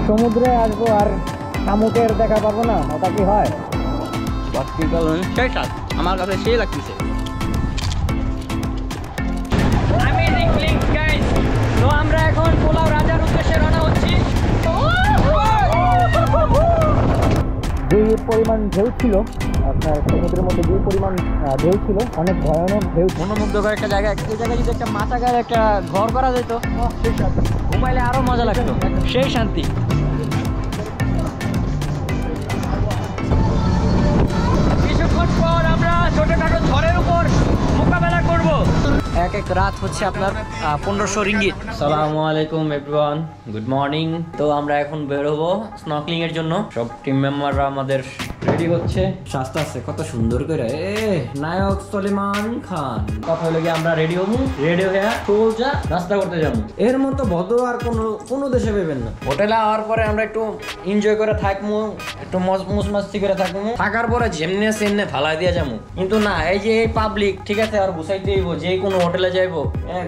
সমুদ্রে আসবো আর শামুকের দেখা পাবো না, ওটা কি হয়? সেই স্বাদ আমার কাছে সেই লাগতেছে। তো আমরা এখন পোলাও রাজার উদ্দেশ্যে রওনা হচ্ছি। যে পরিমাণ ঢেউ ছিল আপনার সমুদ্রের মধ্যে, যে পরিমাণ ঢেউ ছিল, অনেক ভয়ানক ঢেউ। মনোমুগ্ধকর একটা জায়গা। এই জায়গায় যদি একটা মাথা গায়ে একটা ঘর করা যেত, ঘুমাইলে আরো মজা লাগতো, সেই শান্তি। কিছুক্ষণ পর আমরা ছোটখাটো ঝড়ের উপর মোকাবেলা করব। এক এক রাত হচ্ছে আপনার 1500 রিঙ্গিত। আসসালামু আলাইকুম এভরিওয়ান, গুড মর্নিং। তো আমরা এখন বের হবো স্নর্কেলিং এর জন্য। সব টিম মেম্বাররা আমাদের রেডি হচ্ছে, সাজতে আছে কত সুন্দর করে। নায়ক সলিমান খান। কথা হলো কি আমরা রেডি হবো, রেডি হয়ে সোজা নাস্তা করতে যাবো। এর মতো ভদ্র আর কোনো দেশে পাবেন না। হোটেলে আওয়ার পরে আমরা একটু এনজয় করে থাকবো, একটু মুস মাস্তি করে থাকবো, থাকার পরে যেমনি সেমনি ফালাই দিয়ে যাবো। কিন্তু না, এই যে এই পাবলিক, ঠিক আছে, আর গুছাইতে হইব। যে কোনো হোটেলে যাইবো,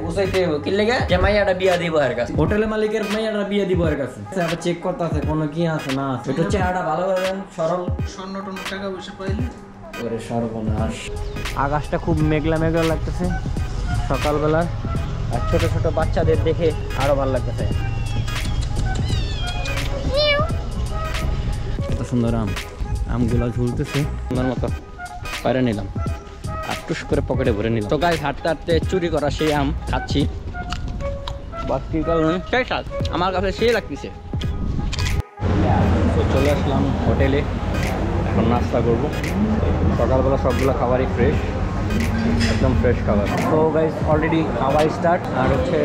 গুছাইতে হইব। কি লেগে যে মাইয়াটা বিয়া দিব এর কাছে, হোটেলের মালিকের মাইয়াটা বিয়া দিব এর কাছে। আবার চেক করতে আছে কোনো কি আছে না আছে। একটু চেহারাটা ভালো করেন, সরল। টাকা পয়সা পাইলে ওরে সর্বনাশ। আকাশটা খুব মেঘলা মেঘলা লাগতেছে সকালবেলা, আর ছোট ছোট বাচ্চাদের দেখে আরো ভালো লাগতেছে। কত সুন্দর আমগুলা ঝুলতেছে সুন্দর মতো। পায়রা নিলাম আর টুস করে পকেটে ভরে নিলাম। তো গাইস, হাঁটতে হাঁটতে চুরি করা সেই আম খাচ্ছি। বাকি কারণ সেই স্বাদ আমার কাছে সেই লাগতেছে। তো চলে আসলাম হোটেলে, এখন নাস্তা করবো। সকালবেলা সবগুলো খাবারই ফ্রেশ, একদম ফ্রেশ খাবার। তো গাইস, অলরেডি খাবার স্টার্ট। আর হচ্ছে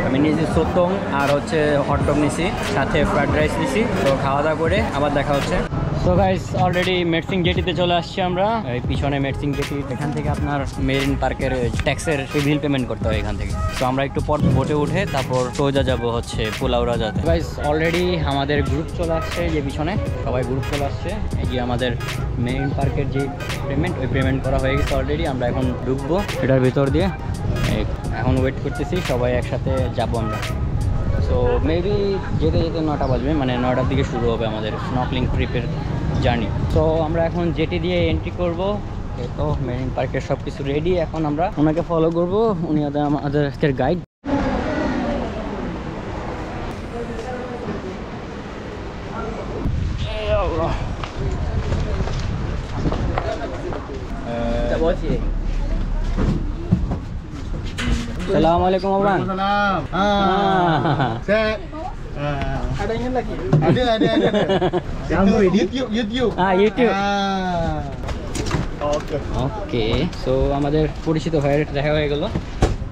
আমি নিয়েছি সোতং, আর হচ্ছে হটডগ নিয়েছি, সাথে ফ্রাইড রাইস নিয়েছি। তো খাওয়া দাওয়া করে আবার দেখা হচ্ছে। তো গাইস, অলরেডি মেটসিং জেটিতে চলে আসছি আমরা। এই পিছনে মেটসিং জেটি, এখান থেকে আপনার মেরিন পার্কের ট্যাক্সের বিল পেমেন্ট করতে হয় এখান থেকে। তো আমরা একটু পর বোটে উঠে তারপর সোজা যাব হচ্ছে পোলাও রাজাতে। গাইস, অলরেডি আমাদের গ্রুপ চলে আসছে, যে পিছনে সবাই গ্রুপ চলে আসছে। এই যে আমাদের মেরিন পার্কের যে পেমেন্ট, ওই পেমেন্ট করা হয়ে গেছে অলরেডি। আমরা এখন ঢুকবো এটার ভিতর দিয়ে। এখন ওয়েট করতেছি, সবাই একসাথে যাব আমরা। সো মেবি যেতে যেতে 9টা বাজবে, মানে 9টার দিকে শুরু হবে আমাদের স্নর্কেলিং ট্রিপের জার্নি। তো আমরা এখন জেটি দিয়ে এন্ট্রি করবো। তো মেরিন পার্কের সব কিছু রেডি, এখন আমরা ওনাকে ফলো করবো। উনি আমাদের আজকের guide. Assalamualaikum abang. Set. Ada ingin lagi? Ada. Yang YouTube. YouTube. Okay. So আমাদের পরিচিত ভাইয়ের দেখা হয়ে গেল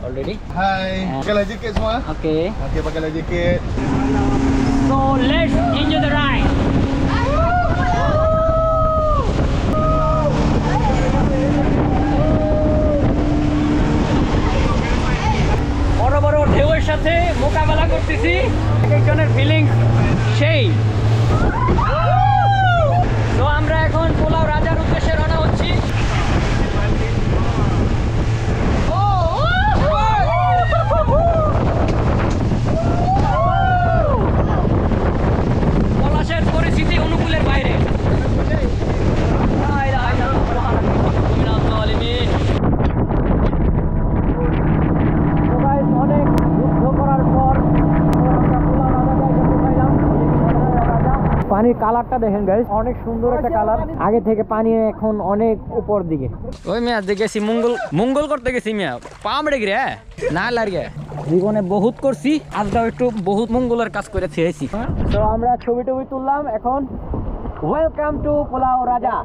already. Hai. Pakai life jacket semua? Okay, pakai life jacket. so let's enjoy the ride. বড় বড় ঢেউয়ের সাথে মোকাবেলা করতেছি, একজনের ফিলিংস সেই। তো আমরা এখন পোলাও রাজার উদ্দেশ্যে রওনা হচ্ছি। পলাশের পরিস্থিতি অনুকূলের বাইরে। অনেক যুদ্ধ করার পর পানির কালারটা দেখেন গাইস, অনেক সুন্দর একটা কালার। আগে থেকে পানি এখন অনেক উপর দিকে। ওই মিয়া দেখেছি মঙ্গল করতে গেছি মিয়া, পামড়ে গিয়ে না লাগে। জীবনে বহুত করছি, আজকাল একটু বহুত মঙ্গলের কাজ করে ছেড়েছি। তো আমরা ছবি টবি তুললাম এখন। ওয়েলকাম টু পোলাও রাজা।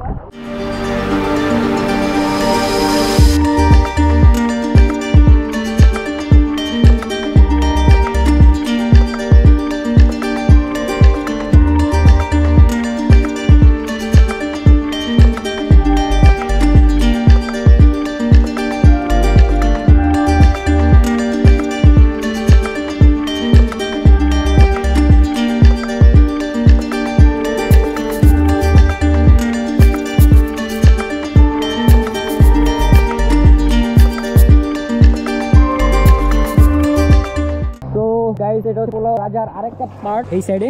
গাইস, এটা পোলাও রাজার আরেকটা পার্ট এই সাইডে।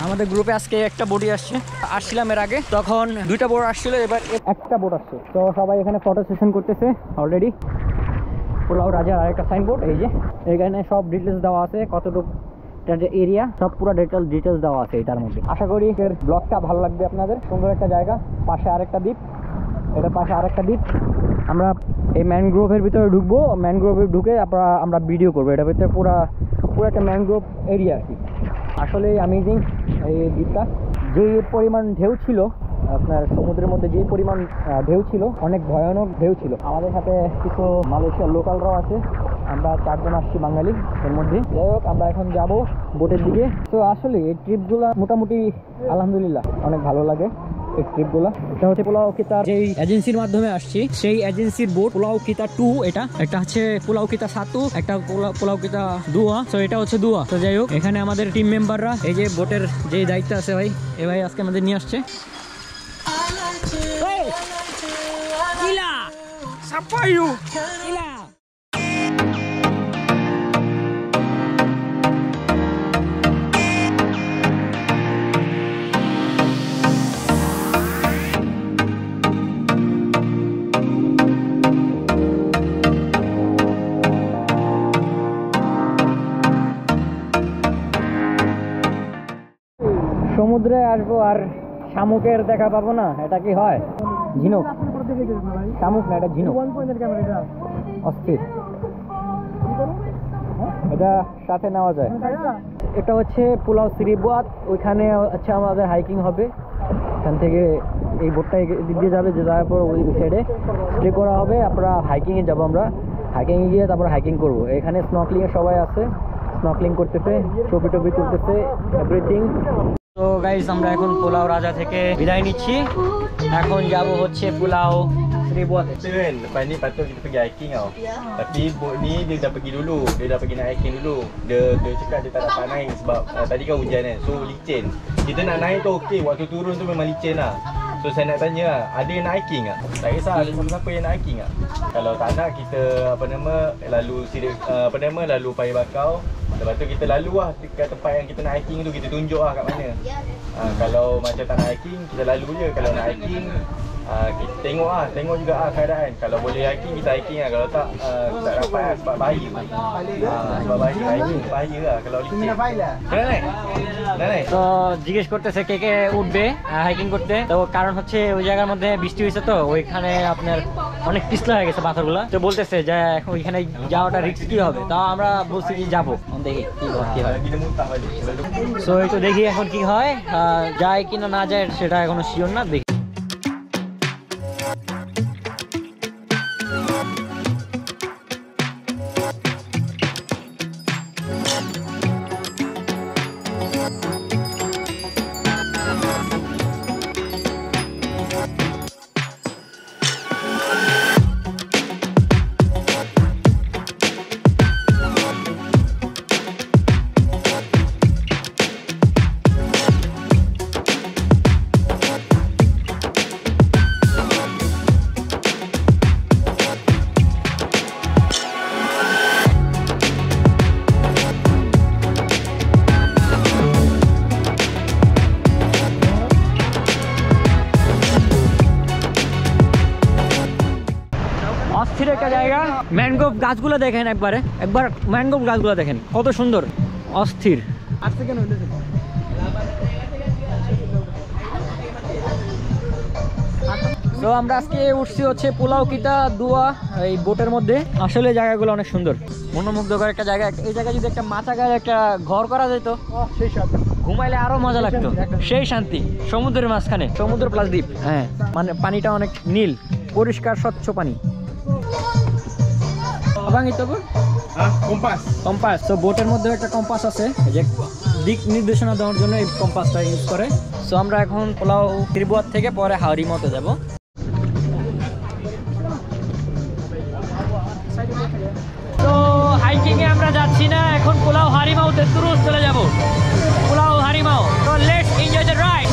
আমাদের গ্রুপে আজকে একটা বোটই আসছিলাম এর আগে, তখন 2টা বোট আসছিল, এবার একটা বোট আসছে। তো সবাই এখানে ফটো সেশন করতেছে অলরেডি। পোলাও রাজার আরেকটা সাইনবোর্ড, এই যে এখানে সব ডিটেলস দেওয়া আছে, কতটুকু এটার যে এরিয়া সব পুরো ডিটেলস দেওয়া আছে এটার মধ্যে। আশা করি এর ব্লগটা ভালো লাগবে আপনাদের। সুন্দর একটা জায়গা, পাশে আরেকটা দ্বীপ, এটার পাশে আরেকটা দ্বীপ। আমরা এই ম্যানগ্রোভের ভিতরে ঢুকবো, ম্যানগ্রোভে ঢুকে আমরা ভিডিও করবো। এটার ভিতরে পুরো একটা ম্যানগ্রোভ এরিয়া আর কি। আসলে অ্যামেজিং এই দ্বীপটা। যে পরিমাণ ঢেউ ছিল আপনার সমুদ্রের মধ্যে, যে পরিমাণ ঢেউ ছিল, অনেক ভয়ানক ঢেউ ছিল। আমাদের সাথে কিছু মালয়েশিয়ার লোকালরাও আছে, আমরা 4 জন আসছি বাঙালি এর মধ্যে। যাই হোক, আমরা এখন যাব বোটের দিকে। তো আসলে এই ট্রিপগুলো মোটামুটি আলহামদুলিল্লাহ অনেক ভালো লাগে এই ট্রিপগুলো। এটা হচ্ছে পুলাউকিতার যেই এজেন্সির মাধ্যমে আসছি, সেই এজেন্সির বোট পুলাউকিতা 2। একটা হচ্ছে পুলাউকিতা 7, একটা পুলাউকিতা 2। তো এটা হচ্ছে 2। তো যাই হোক, এখানে আমাদের টিম মেম্বাররা এই যে বোটের যেই দায়িত্ব আছে ভাই, এ ভাই আজকে আমাদের নিয়ে আসছে। Gila! Siapa you? Gila! সমুদ্রে আসবো আর শামুকের দেখা পাবো না, এটা কি হয়? ঝিনুক, শামুক না, এটা ঝিনুক। অস্থির, এটা সাথে নেওয়া যায়। এটা হচ্ছে পুলাও সিরিবাত, ওইখানে হচ্ছে আমাদের হাইকিং হবে। এখান থেকে এই বোটটা দিক দিয়ে যাবে, যে যাওয়ার পর ওই সাইডে স্টে করা হবে। আমরা হাইকিংয়ে যাবো, আমরা হাইকিংয়ে গিয়ে তারপর হাইকিং করবো। এখানে স্নর্কেলিংয়ের সবাই আছে, স্নর্কেলিং করতেছে, ছবি টবি তুলতেছে, এভরিথিং। তো গাইস, আমরা এখন পুলাও রাজা থেকে বিদায় নিচ্ছি। এখন যাব hচ্ছে Pulau Seribuat. Kan, lepas ni patut kita pergi hiking tau. Tapi bot ni dia dah pergi dulu. Dia dah pergi nak hiking dulu. Dia cakap dia tak dapat naik sebab tadi kan hujan kan. So licin. Kita nak naik tu okey, waktu turun tu memang licin lah. So saya nak tanya, ada yang nak hiking tak? Tak kisah ada siapa yang nak hiking tak? Kalau tak nak, kita lalu Paya Bakau. Lepas tu kita lalu lah ke tempat yang kita nak hiking tu, kita tunjuk lah kat mana. Kalau macam tak nak hiking, kita lalu je. Kalau nak hiking, kita tengok juga keadaan. Kalau boleh hiking, kita hiking lah. Kalau tak, tak dapat lah sebab bahaya. Sebab bahaya lah kalau licin. তো জিজ্ঞেস করতেছে কে কে উঠবে hiking করতে। তো কারণ হচ্ছে ওই জায়গার মধ্যে বৃষ্টি হয়েছে, তো ওইখানে আপনার অনেক পিছলা হয়ে গেছে পাথরগুলো। তো বলতেছে যে এখন ওইখানে যাওয়াটা রিস্কি হবে। তাও আমরা বলছি যে যাবো, দেখি কি হয়। তো এই তো দেখি এখন কি হয়, যায় কিনা না যায় সেটা এখনো শিওর না, দেখি। অস্থির একটা জায়গা। ম্যানগ্রোভ গাছগুলো দেখেন, একবার ম্যানগ্রোভ গাছগুলো দেখেন কত সুন্দর, অস্থির। তো আমরা আজকে উঠছি হচ্ছে পুলাউকিতা 2 এই বোটের মধ্যে। আসলে জায়গাগুলো অনেক সুন্দর, মনোমুগ্ধকর একটা জায়গা। এই জায়গায় যদি একটা মাচা গায়ে একটা ঘর করা যেত, সেই সাথে ঘুমাইলে আরো মজা লাগতো, সেই শান্তি। সমুদ্রের মাঝখানে, সমুদ্র প্লাস দ্বীপ। হ্যাঁ, মানে পানিটা অনেক নীল, পরিষ্কার স্বচ্ছ পানি। কম্পাস। তো বোটের মধ্যে একটা কম্পাস আছে, যে দিক নির্দেশনা দেওয়ার জন্য এই কম্পাসটা ইউজ করে। সো আমরা এখন পুলাও সিরিবাত থেকে পরে হাওরিমাওতে যাব। তো হাইকিং এ আমরা যাচ্ছি না, এখন পুলাও হারিমাওতে তুরুস চলে যাব। পুলাও হারিমাও। তো let's enjoy the ride.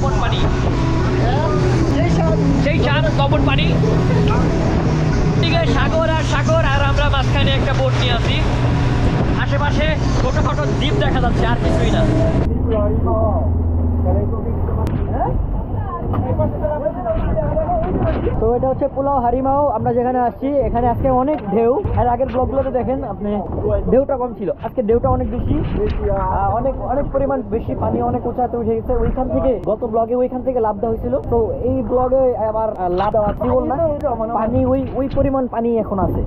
Common পানি, সেই চাঁদ কমন পানি, দিকে সাগর আর সাগর, আর আমরা মাঝখানে একটা বোট নিয়ে আসি। আশেপাশে ছোটখাটো দ্বীপ দেখা যাচ্ছে, আর কিছুই না। তো এটা হচ্ছে পুলাও হারিমাও, আমরা যেখানে আসছি। এখানে আজকে অনেক ঢেউ, এর আগের ব্লগগুলোতে দেখেন আপনি ঢেউটা কম ছিল, আজকে ঢেউটা অনেক বেশি, অনেক অনেক পরিমাণ বেশি, পানি অনেক উঁচাতে উঠে গেছে। ওইখান থেকে গত ব্লগে ওইখান থেকে লাভ দেওয়া হয়েছিল, তো এই ব্লগে আবার লাভ দেওয়া কি বল না, পানি ওই পরিমাণ পানি এখন আছে।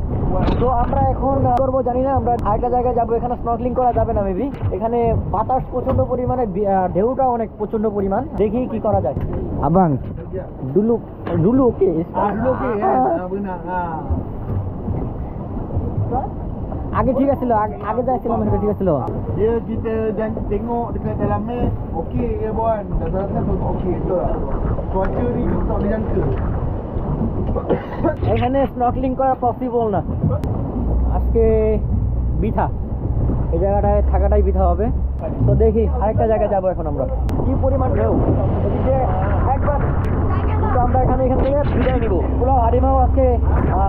তো আমরা এখন করবো জানি না, আমরা আরেকটা জায়গায় যাবো, এখানে স্নর্কেলিং করা যাবে না মেবি, এখানে বাতাস প্রচন্ড পরিমাণে, ঢেউটা অনেক প্রচন্ড পরিমাণ, দেখি কি করা যায়। Abang, dulu okey. Dulu okey kan? Benar. আগে ঠিক আছিল, আগে যাইছিলাম এটা ঠিক আছিল। Dia kita tengok dekat dalam map okey ke buan. Rasa-rasa okey betul lah. Cuaca ni kita tak boleh jangka. এখানে স্নর্কেলিং করা পসিবল না, আজকে বৃথা, এই জায়গাটায় থাকাটাই বৃথা হবে। তো দেখি আরেকটা জায়গায় যাবো এখন আমরা। কি পরিমাণ ঢেউ এদিকে একবার, কিন্তু আমরা এখান থেকে বিদায় নিব। পুলাও হারিমাও আজকে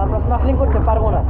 আমরা স্নর্কেলিং করতে পারবো না।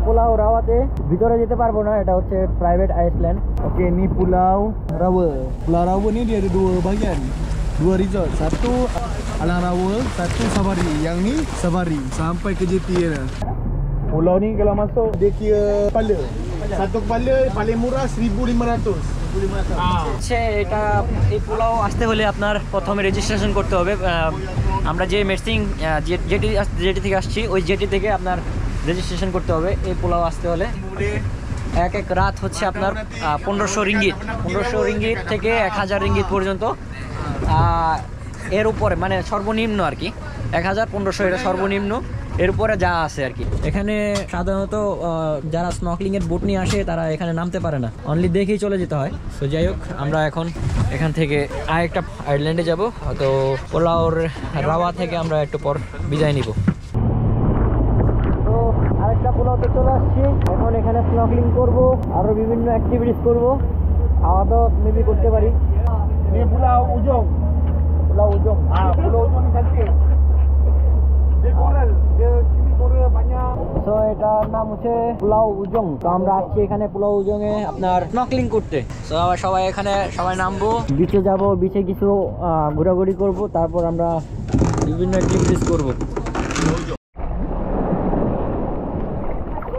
পুলাও রাওয়াতে ভিতরে যেতে পারবো না, এটা হচ্ছে private Iceland. Okey, ni Pulau Rawa. Pulau Rawa ni dia ada dua bahagian. Dua resort. Satu Alang Rawa, satu Safari. Yang ni Safari sampai ke JT dia. Pulau ni kalau masuk dia kira kepala. Satu kepala paling murah 1500. হচ্ছে এটা, এই পুলাও আসতে হলে আপনার প্রথমে registration করতে হবে। আমরা যে মেরসিং জেটি থেকে আসছি, ওই জেটি থেকে আপনার রেজিস্ট্রেশন করতে হবে এই পোলাও আসতে হলে। এক রাত হচ্ছে আপনার 1500 রিঙ্গিত, 1500 রিঙ্গিত থেকে 1000 রিঙ্গিত পর্যন্ত। এর উপরে মানে সর্বনিম্ন আর কি 1500, এটা সর্বনিম্ন, এর উপরে যা আছে আর কি। এখানে সাধারণত যারা স্নর্কেলিংয়ের বোট নিয়ে আসে তারা এখানে নামতে পারে না, অনলি দেখেই চলে যেতে হয়। তো যাই হোক, আমরা এখন এখান থেকে আরেকটা আইল্যান্ডে যাব। তো পোলাওর রাওয়া থেকে আমরা একটু পর বিদায় নিব। আরেকটা পুলাওতে চলে আসছি, এখন এখানে স্নর্কেলিং করব, আরো বিভিন্ন অ্যাক্টিভিটিস করব, খাওয়া দাওয়া মেবি করতে পারি। Ni Pulau Ujung. Pulau Ujung. Pulau Ujung ni cantik. Dia coral. Dia sini coral banyak. So এটার নাম হচ্ছে পুলাও উজং। তো আমরা আসছি এখানে পুলাও উজং এ আপনার স্নর্কেলিং করতে। তো সবাই এখানে সবাই নামবো, বিচে যাব, বিচে কিছু ঘোরাঘুরি করব, তারপর আমরা বিভিন্ন অ্যাক্টিভিটিস করব।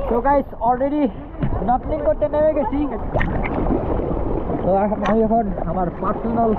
তো গাইস অলরেডি স্নর্কেলিং করতে নেমে গেছি। তো আমি এখন আমার পার্সোনাল